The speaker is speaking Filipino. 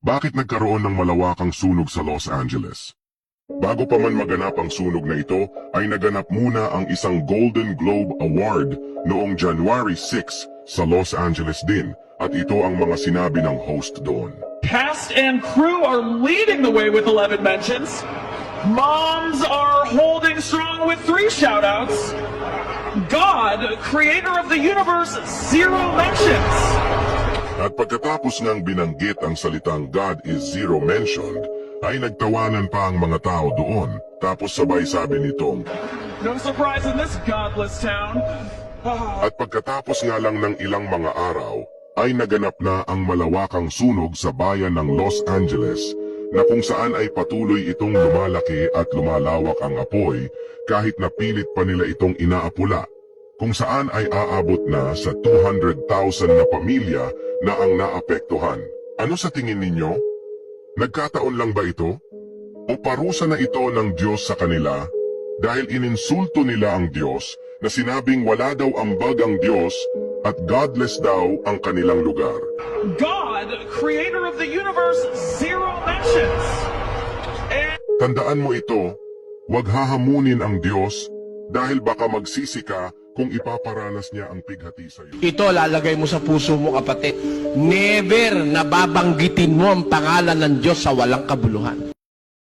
Bakit nagkaroon ng malawakang sunog sa Los Angeles? Bago pa man maganap ang sunog na ito, ay naganap muna ang isang Golden Globe Award noong January 6 sa Los Angeles din, at ito ang mga sinabi ng host doon. Cast and crew are leading the way with 11 mentions. Moms are holding strong with 3 shoutouts. God, creator of the universe, 0 mentions. At pagkatapos ngang binanggit ang salitang God is zero mentioned, ay nagtawanan pa ang mga tao doon. Tapos sabay sabi nitong, No surprise in this godless town. at pagkatapos nga lang ng ilang mga araw, ay naganap na ang malawakang sunog sa bayan ng Los Angeles, na kung saan ay patuloy itong lumalaki at lumalawak ang apoy kahit na pilit pa nila itong inaapula, kung saan ay aabot na sa 200,000 na pamilya na ang naapektuhan. Ano sa tingin ninyo? Nagkataon lang ba ito? O parusa na ito ng Diyos sa kanila dahil ininsulto nila ang Diyos na sinabing wala daw ambag ang Diyos at godless daw ang kanilang lugar? God, creator of the universe, 0 mentions. And Tandaan mo ito, huwag hahamunin ang Diyos dahil baka magsisi ka kung ipaparanas niya ang pighati sa iyo. Ito lalagay mo sa puso mo, kapatid. Never na babanggitin mo ang pangalan ng Diyos sa walang kabuluhan.